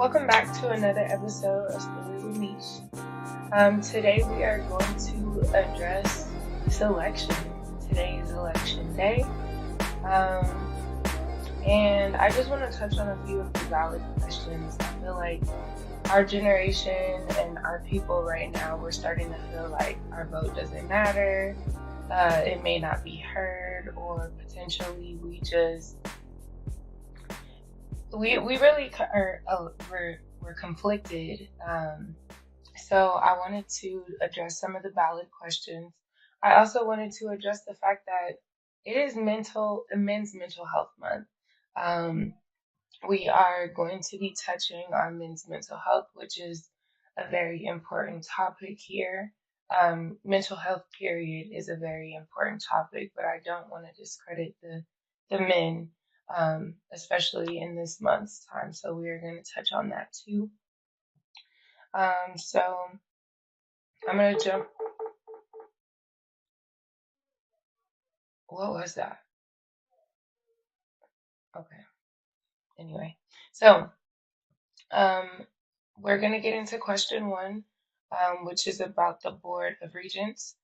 Welcome back to another episode of Story with Meesh. Today we are going to address this election. Today is election day. And I just want to touch on a few of the valid questions. I feel like our generation and our people right now, we're starting to feel like our vote doesn't matter. It may not be heard, or potentially we really we're conflicted. So I wanted to address some of the valid questions. I also wanted to address the fact that it is Men's Mental Health Month. Um, we are going to be touching on men's mental health, which is a very important topic here. Mental health, period, is a very important topic, but I don't want to discredit the men, especially in this month's time. So we are going to touch on that too. So I'm going to jump. What was that? Okay. Anyway, so um, we're going to get into question one, which is about the Board of Regents.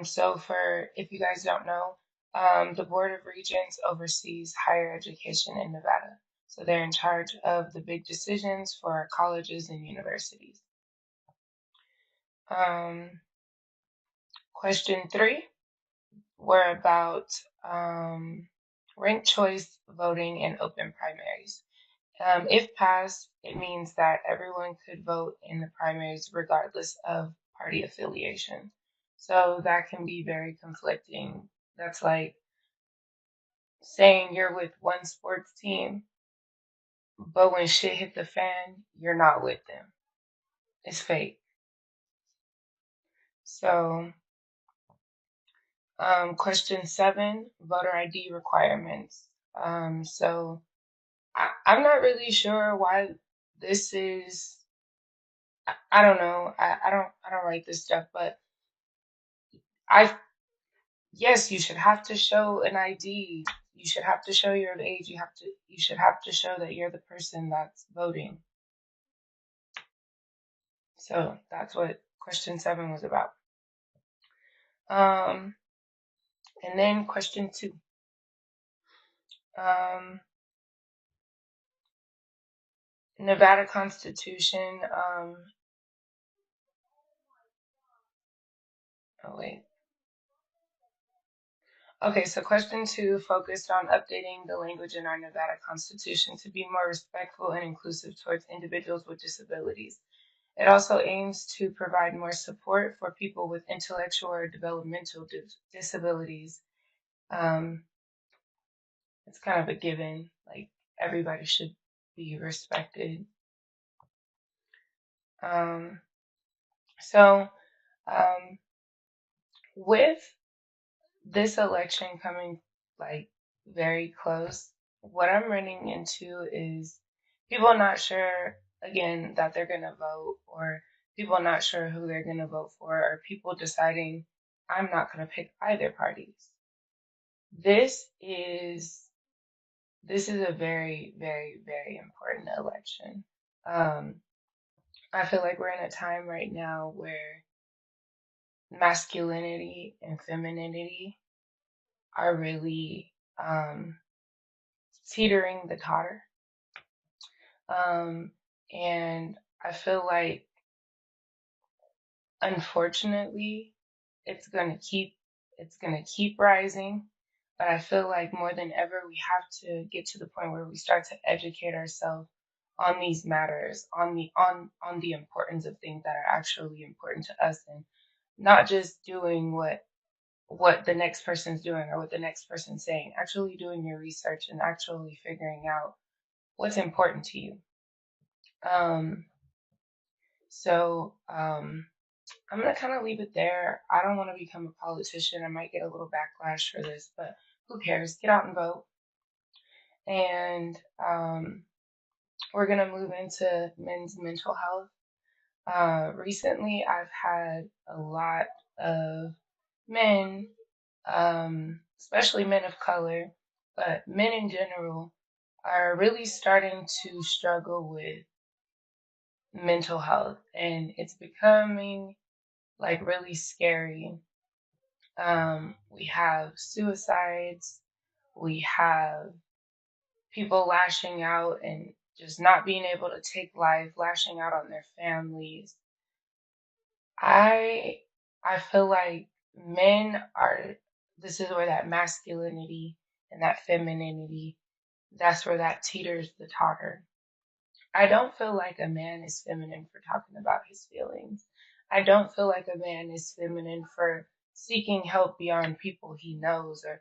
So for if you guys don't know, the Board of Regents oversees higher education in Nevada. So they're in charge of the big decisions for colleges and universities. Question three, we're about ranked choice voting and open primaries. If passed, it means that everyone could vote in the primaries regardless of party affiliation. So that can be very conflicting. That's like saying you're with one sports team, but when shit hit the fan, you're not with them. It's fake. So, question seven, voter ID requirements. So I'm not really sure why this is. I don't know. I don't write this stuff, but I yes, you should have to show an ID. You should have to show you're of age. You should have to show that you're the person that's voting. So that's what question seven was about. Um, and then question two. Um, Nevada Constitution. Oh wait. Okay, so question two focused on updating the language in our Nevada Constitution to be more respectful and inclusive towards individuals with disabilities. It also aims to provide more support for people with intellectual or developmental disabilities. Um, it's kind of a given, like everybody should be respected. Um, so, um, with this election coming like very close, what I'm running into is people not sure again that they're gonna vote, or people not sure who they're gonna vote for, or people deciding I'm not gonna pick either parties. This is this is a very, very, very important election. Um, I feel like we're in a time right now where masculinity and femininity are really teetering the totter. Um, and I feel like, unfortunately, it's gonna keep rising. But I feel like more than ever, we have to get to the point where we start to educate ourselves on these matters, on the importance of things that are actually important to us, and not just doing what the next person's doing or what the next person's saying. Actually doing your research and actually figuring out what's important to you. Um, so I'm gonna kind of leave it there. I don't want to become a politician. I might get a little backlash for this, but who cares? Get out and vote. And we're gonna move into men's mental health. Recently, I've had a lot of men, especially men of color, but men in general, are really starting to struggle with mental health, and it's becoming like really scary. We have suicides, we have people lashing out and just not being able to take life, lashing out on their families. I I feel like men are, this is where that masculinity and that femininity, that's where that teeters the totter. I don't feel like a man is feminine for talking about his feelings. I don't feel like a man is feminine for seeking help beyond people he knows, or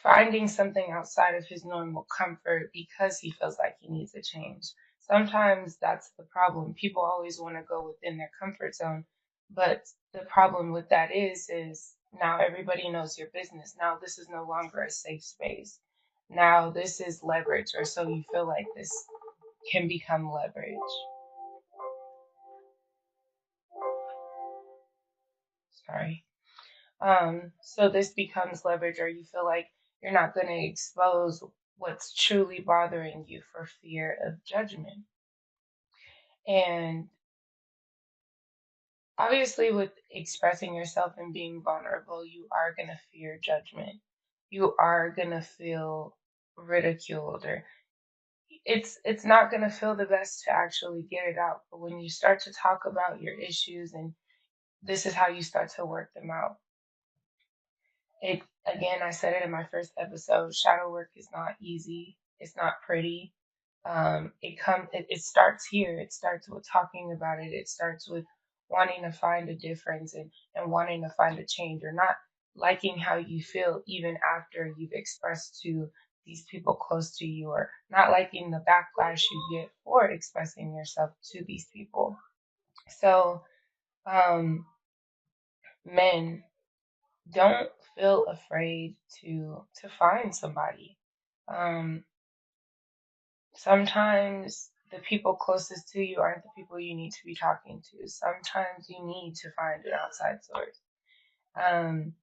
finding something outside of his normal comfort because he feels like he needs a change. Sometimes that's the problem. People always want to go within their comfort zone, but the problem with that is now everybody knows your business. Now this is no longer a safe space. Now this is leverage, or so you feel like this can become leverage. Sorry. So this becomes leverage, or you feel like you're not going to expose what's truly bothering you for fear of judgment. And obviously, with expressing yourself and being vulnerable, you are going to fear judgment. You are going to feel ridiculed, or it's not going to feel the best to actually get it out. But when you start to talk about your issues, and this is how you start to work them out. It again, I said it in my first episode, shadow work is not easy. It's not pretty. It starts here. It starts with talking about it. It starts with wanting to find a difference, and wanting to find a change, or not liking how you feel even after you've expressed to these people close to you, or not liking the backlash you get for expressing yourself to these people. So, um, men, don't feel afraid to find somebody. Um, Sometimes the people closest to you aren't the people you need to be talking to. Sometimes you need to find an outside source. Um,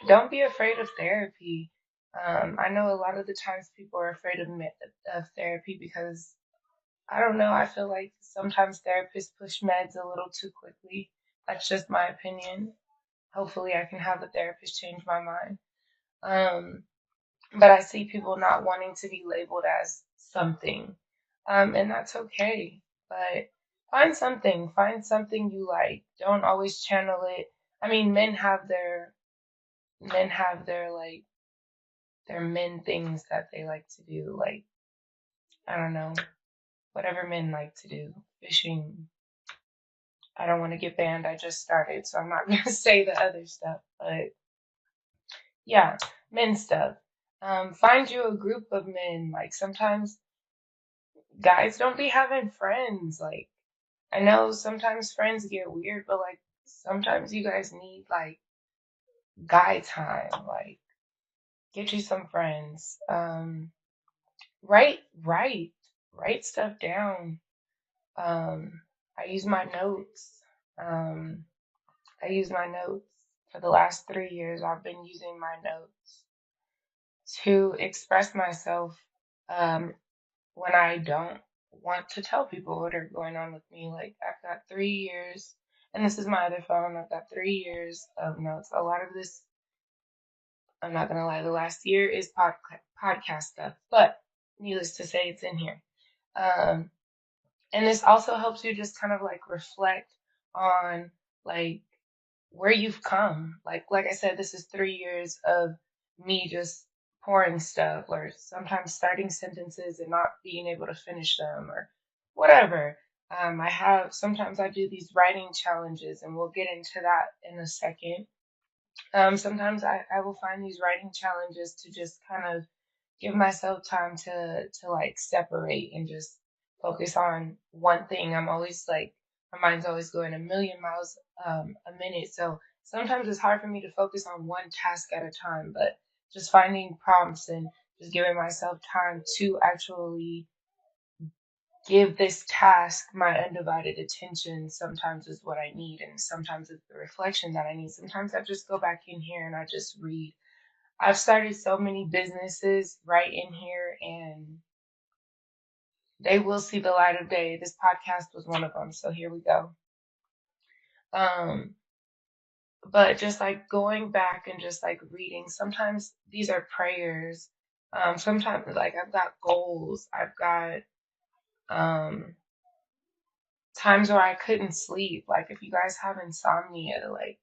don't be afraid of therapy. I know a lot of the times people are afraid of therapy because I don't know. I feel like sometimes therapists push meds a little too quickly. That's just my opinion. Hopefully, I can have a therapist change my mind. Um, but I see people not wanting to be labeled as something, and that's okay. But find something you like. Don't always channel it. I mean, men have their men things that they like to do. Like, I don't know, whatever men like to do. Fishing. I don't want to get banned. I just started, so I'm not gonna say the other stuff. But yeah, men stuff. Find you a group of men. Like sometimes guys don't be having friends. Like, I know sometimes friends get weird, but like sometimes you guys need like guy time. Like, get you some friends. Write, write, write stuff down. Um, I use my notes. Um, I use my notes for the last 3 years. I've been using my notes to express myself. Um, when I don't want to tell people what are going on with me. Like, I've got 3 years, and this is my other phone. I've got 3 years of notes. A lot of this, I'm not gonna lie, the last year is podcast stuff, but needless to say, it's in here. Um, and this also helps you just kind of like reflect on like where you've come. Like I said, this is 3 years of me just pouring stuff, or sometimes starting sentences and not being able to finish them, or whatever. I have sometimes I do these writing challenges, and we'll get into that in a second. Sometimes I will find these writing challenges to just kind of give myself time to like separate and just focus on one thing. I'm always like, my mind's always going a million miles a minute. So sometimes it's hard for me to focus on one task at a time, but just finding prompts and just giving myself time to actually give this task my undivided attention sometimes is what I need, and sometimes it's the reflection that I need. Sometimes I just go back in here and I just read. I've started so many businesses right in here, and they will see the light of day. This podcast was one of them, so here we go. Um, but just like going back and just like reading, sometimes these are prayers. Sometimes like I've got goals, I've got um times where I couldn't sleep. Like if you guys have insomnia, like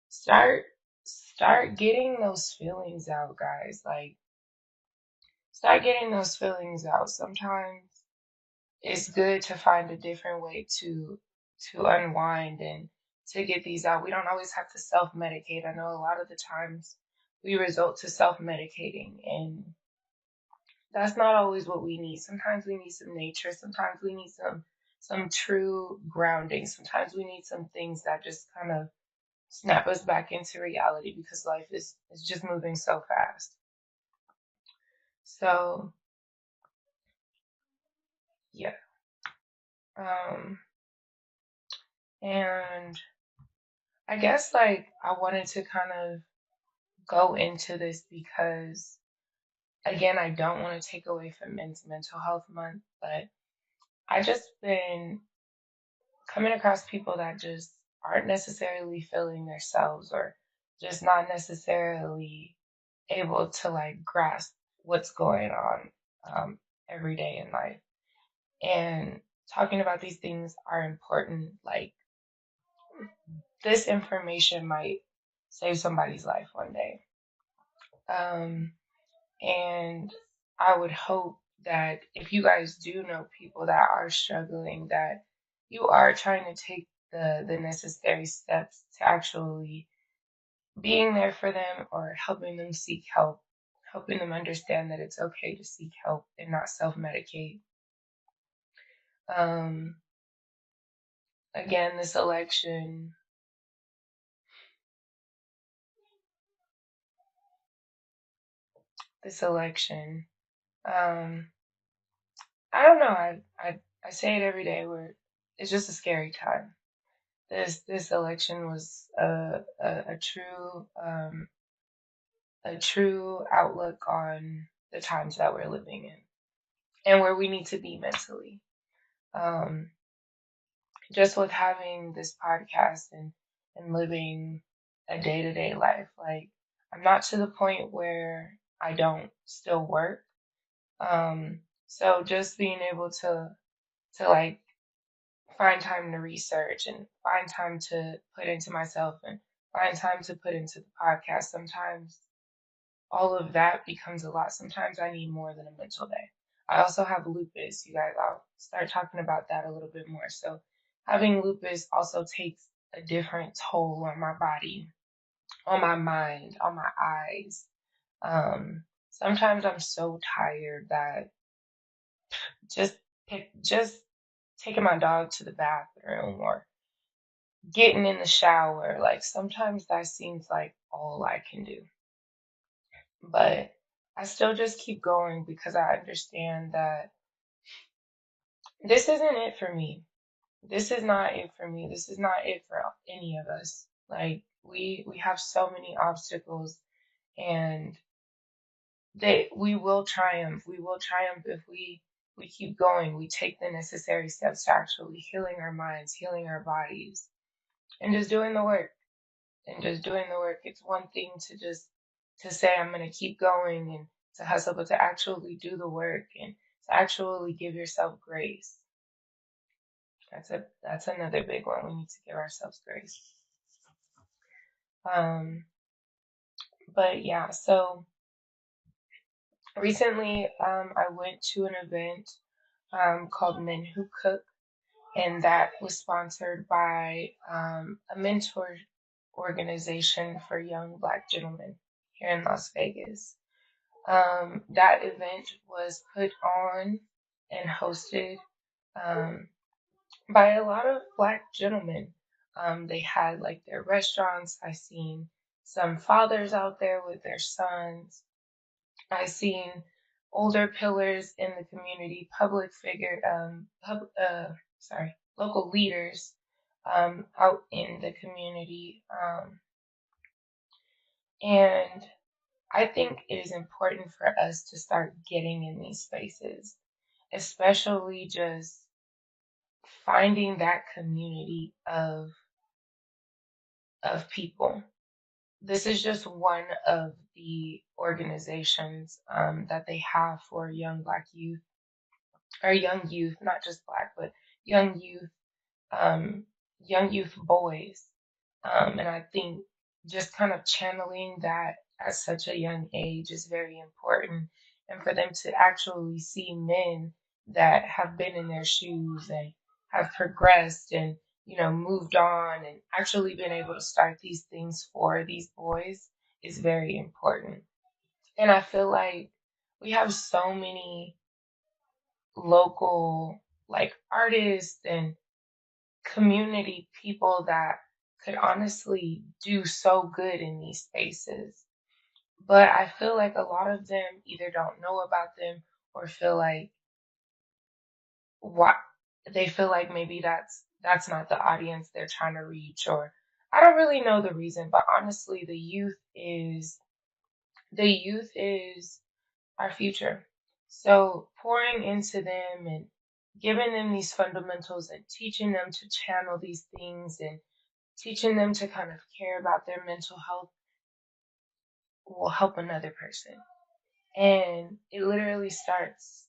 start start getting those feelings out, guys. Like start getting those feelings out. Sometimes it's good to find a different way to unwind and to get these out. We don't always have to self-medicate. I know a lot of the times we resort to self-medicating, and that's not always what we need. Sometimes we need some nature, sometimes we need some true grounding. Sometimes we need some things that just kind of snap us back into reality because life is just moving so fast. So, yeah. Um and I guess like I wanted to kind of go into this because again, I don't want to take away from Men's Mental Health Month, but I just been coming across people that just aren't necessarily feeling themselves or just not necessarily able to like grasp what's going on every day in life. And talking about these things are important. Like this information might save somebody's life one day. Um, and I would hope that if you guys do know people that are struggling, that you are trying to take the necessary steps to actually being there for them or helping them seek help, helping them understand that it's okay to seek help and not self-medicate. Um, again, this election, um, I don't know. I say it every day where it's just a scary time. This election was a true outlook on the times that we're living in and where we need to be mentally. Um, just with having this podcast and living a day-to-day life, like I'm not to the point where I don't still work. So just being able to like find time to research and find time to put into myself and find time to put into the podcast. Sometimes all of that becomes a lot. Sometimes I need more than a mental day. I also have lupus, you guys. I'll start talking about that a little bit more. So, having lupus also takes a different toll on my body, on my mind, on my eyes. Sometimes I'm so tired that just just taking my dog to the bathroom or getting in the shower, like sometimes that seems like all I can do. But I still just keep going because I understand that this isn't it for me. This is not it for me. This is not it for any of us. Like we have so many obstacles and they we will triumph. We will triumph if we keep going. We take the necessary steps to actually healing our minds, healing our bodies, and just doing the work. And just doing the work. It's one thing to just to say I'm gonna keep going and to hustle, but to actually do the work and to actually give yourself grace. That's another big one. We need to give ourselves grace. Um, but yeah, so recently I went to an event called Men Who Cook, and that was sponsored by a mentor organization for young Black gentlemen here in Las Vegas. That event was put on and hosted um, by a lot of Black gentlemen. They had like their restaurants. I seen some fathers out there with their sons. I seen older pillars in the community, public figure, local leaders out in the community, and I think it is important for us to start getting in these spaces. especially just finding that community of people. This is just one of the organizations that they have for young Black youth, or young youth, not just Black, but young youth, um, young youth boys. And I think just kind of channeling that at such a young age is very important. And for them to actually see men that have been in their shoes and have progressed and, moved on and actually been able to start these things for these boys is very important. And I feel like we have so many local like artists and community people that could honestly do so good in these spaces. But I feel like a lot of them either don't know about them or feel like what they feel like maybe that's not the audience they're trying to reach, or I don't really know the reason, but honestly the youth is our future. So pouring into them and giving them these fundamentals and teaching them to channel these things and teaching them to kind of care about their mental health will help another person. And it literally starts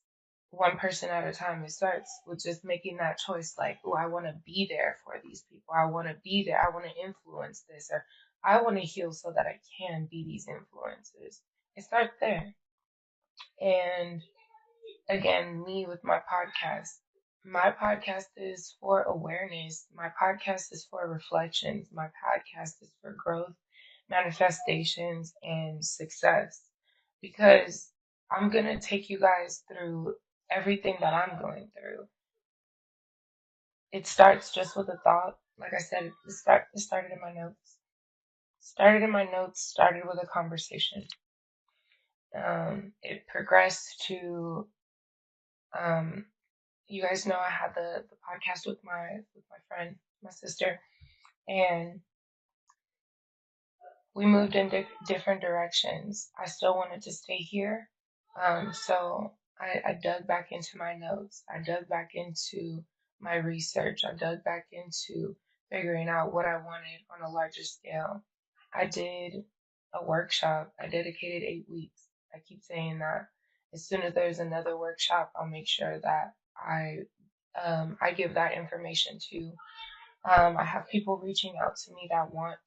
one person at a time. It starts with just making that choice like, oh, I want to be there for these people. I want to be there. I want to influence this, or I want to heal so that I can be these influences. It starts there. And again, me with my podcast. My podcast is for awareness. My podcast is for reflections. My podcast is for growth, manifestations, and success. Because I'm going to take you guys through everything that I'm going through. It starts just with a thought. Like I said, it started in my notes. Started in my notes, started with a conversation. It progressed to um, you guys know I had the podcast with my friend, my sister, and we moved in different directions. I still wanted to stay here, so I dug back into my notes. I dug back into my research. I dug back into figuring out what I wanted on a larger scale. I did a workshop. I dedicated 8 weeks. I keep saying that. As soon as there's another workshop, I'll make sure that I give that information too. I have people reaching out to me that want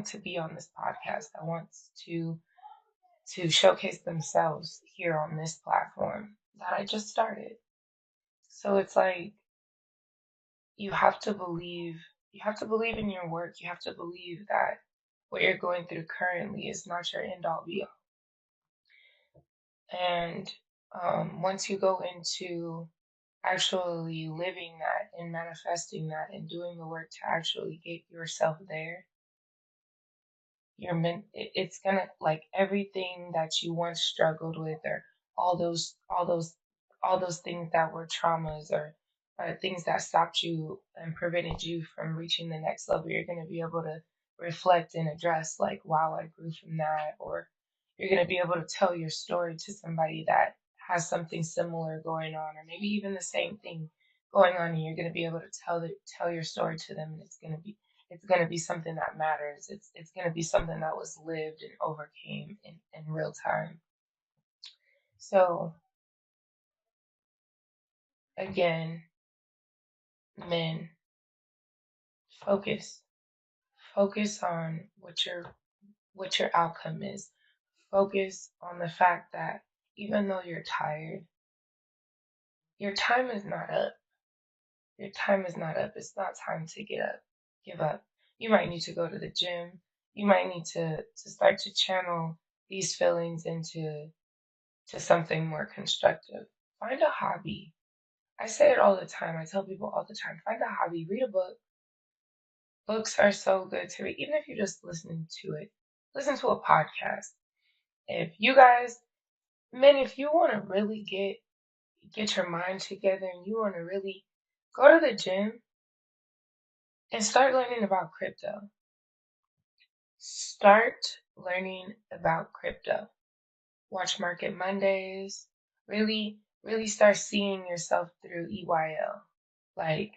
to be on this podcast, that wants to showcase themselves here on this platform that I just started. So it's like you have to believe in your work. You have to believe that what you're going through currently is not your end all be all. And once you go into actually living that and manifesting that and doing the work to actually get yourself there, it's gonna like everything that you once struggled with, or all those things that were traumas, or things that stopped you and prevented you from reaching the next level. You're gonna be able to reflect and address like, wow, I grew from that. Or you're gonna be able to tell your story to somebody that has something similar going on, or maybe even the same thing going on, and you're gonna be able to tell your story to them, and it's gonna be something that matters. It's gonna be something that was lived and overcame in real time. So again, men, focus. Focus on what your outcome is. Focus on the fact that even though you're tired, your time is not up. Your time is not up. It's not time to give up. You might need to go to the gym. You might need to start to channel these feelings into to something more constructive. Find a hobby. I say it all the time. I tell people all the time, find a hobby, read a book. Books are so good to read, even if you're just listening to it. Listen to a podcast. If you guys, men, if you want to really get your mind together and you want to really go to the gym and start learning about crypto. Start learning about crypto. Watch Market Mondays. Really start seeing yourself through EYL. Like,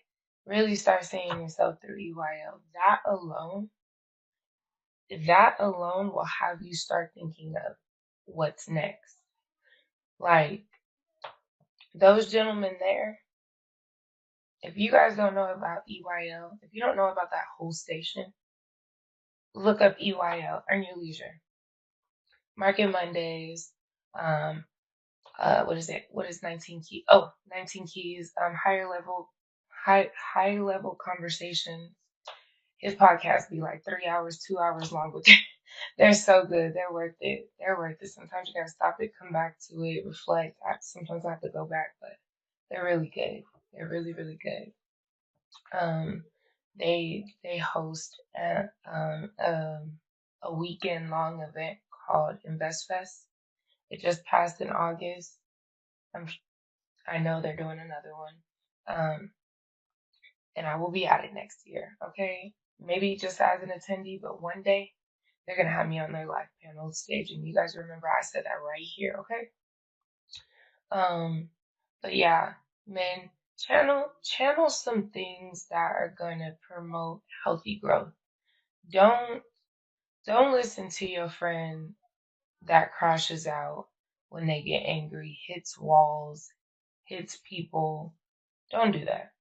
really start seeing yourself through EYL. That alone will have you start thinking of what's next. Like, those gentlemen there, if you guys don't know about EYL, if you don't know about that whole station, look up EYL, Earn Your Leisure. Market Mondays, um, what is it? What is 19 key? Oh, 19 keys, high level conversations. His podcast be like 3 hours, 2 hours long, but they're so good. They're worth it. They're worth it. Sometimes you gotta stop it, come back to it, reflect. Sometimes I have to go back, but they're really good. They're really, really good. Um, they host a weekend long event called Invest Fest. It just passed in August. I'm I know they're doing another one. Um, and I will be at it next year. Okay, maybe just as an attendee, but one day they're gonna have me on their live panel stage, and you guys remember I said that right here. Okay. Um, but yeah, man, channel some things that are gonna promote healthy growth. Don't don't listen to your friend that crashes out when they get angry, hits walls, hits people. Don't do that.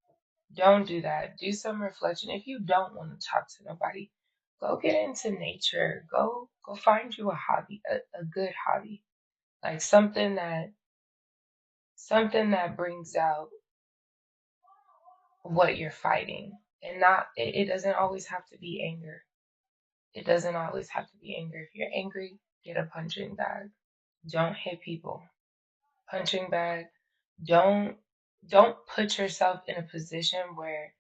Don't do that. Do some reflection. If you don't want to talk to nobody, go get into nature. Go find you a hobby, a good hobby. Like something that brings out what you're fighting. And not it doesn't always have to be anger. It doesn't always have to be anger. If you're angry, get a punching bag. Don't hit people. Punching bag. Don't don't put yourself in a position where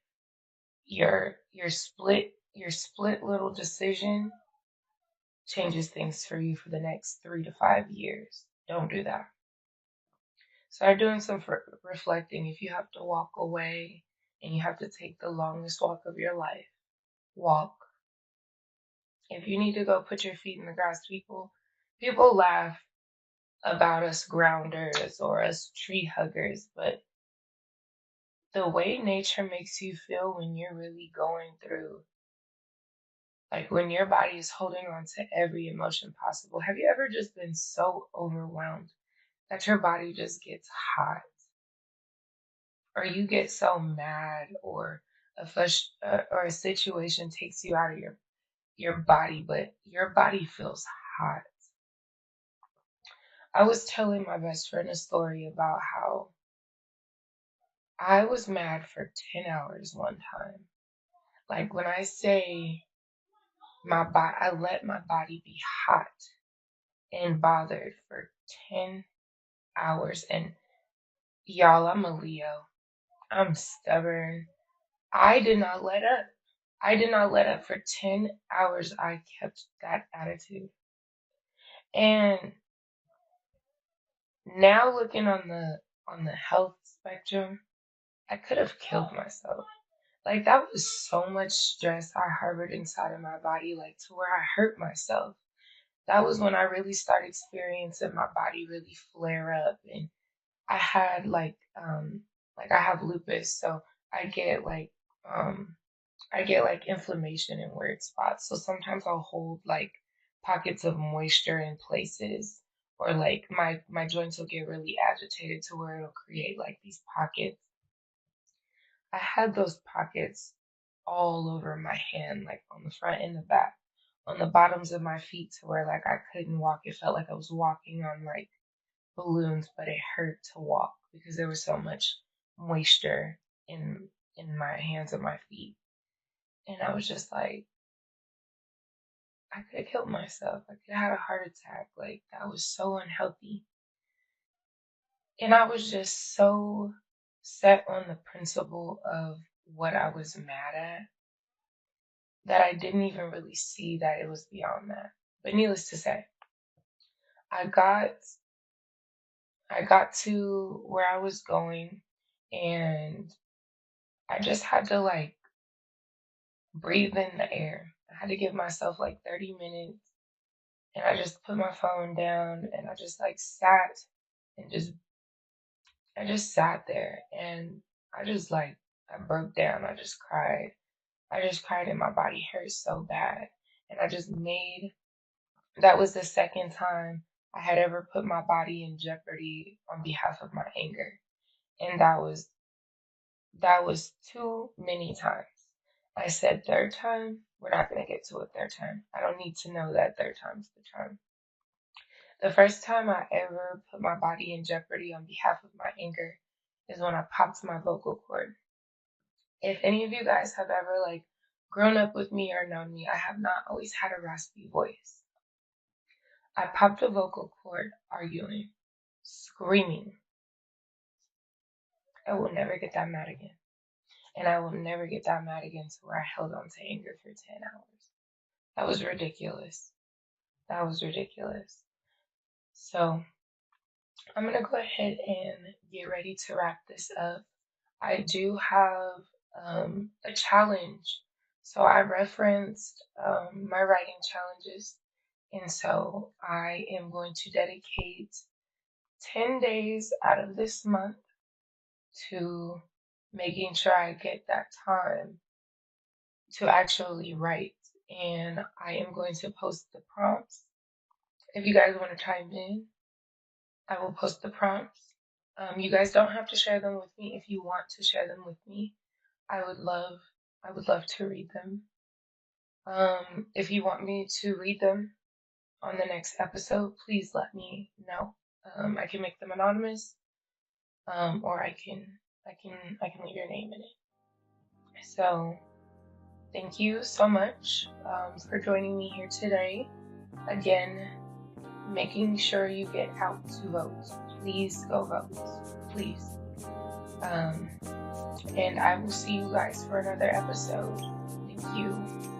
your split little decision changes things for you for the next 3 to 5 years. Don't do that. Start doing some reflecting. If you have to walk away and you have to take the longest walk of your life, walk. If you need to go put your feet in the grass, people laugh about us grounders or us tree huggers, but the way nature makes you feel when you're really going through, like when your body is holding on to every emotion possible. Have you ever just been so overwhelmed that your body just gets hot, or you get so mad, or or a situation takes you out of your body, but your body feels hot? I was telling my best friend a story about how I was mad for 10 hours one time. Like when I say I let my body be hot and bothered for 10 hours. And y'all, I'm a Leo. I'm stubborn. I did not let up. I did not let up for 10 hours. I kept that attitude. And now looking on the health spectrum, I could have killed myself. Like that was so much stress I harbored inside of my body, like to where I hurt myself. That was when I really started experiencing my body really flare up, and I had like I have lupus, so I get like um I get like inflammation in weird spots. So sometimes I'll hold like pockets of moisture in places, or like my joints will get really agitated to where it'll create like these pockets. I had those pockets all over my hand, like on the front and the back, on the bottoms of my feet to where like I couldn't walk. It felt like I was walking on like balloons, but it hurt to walk because there was so much moisture in my hands and my feet. And I was just like, I could have killed myself. I could have had a heart attack. Like that was so unhealthy. And I was just so set on the principle of what I was mad at that I didn't even really see that it was beyond that. But needless to say, I got I got to where I was going, and I just had to like breathe in the air. I had to give myself like 30 minutes, and I just put my phone down and I just like sat and just I just sat there and I broke down. I just cried. I just cried and my body hurt so bad. And that was the second time I had ever put my body in jeopardy on behalf of my anger. And that was too many times. I said third time, we're not going to get to a third time. I don't need to know that third time's the charm. The first time I ever put my body in jeopardy on behalf of my anger is when I popped my vocal cord. If any of you guys have ever grown up with me or known me, I have not always had a raspy voice. I popped a vocal cord arguing, screaming. I will never get that mad again. And I will never get that mad again to where I held on to anger for 10 hours. That was ridiculous. That was ridiculous. So I'm going to go ahead and get ready to wrap this up. I do have a challenge. So I referenced my writing challenges. And so I am going to dedicate 10 days out of this month to making sure I get that time to actually write. And I am going to post the prompts. If you guys want to chime in, I will post the prompts. You guys don't have to share them with me. If you want to share them with me, I would love to read them. If you want me to read them on the next episode, please let me know. I can make them anonymous, or I can leave your name in it. So thank you so much for joining me here today. Again, making sure you get out to vote. Please go vote. Please. And I will see you guys for another episode. Thank you.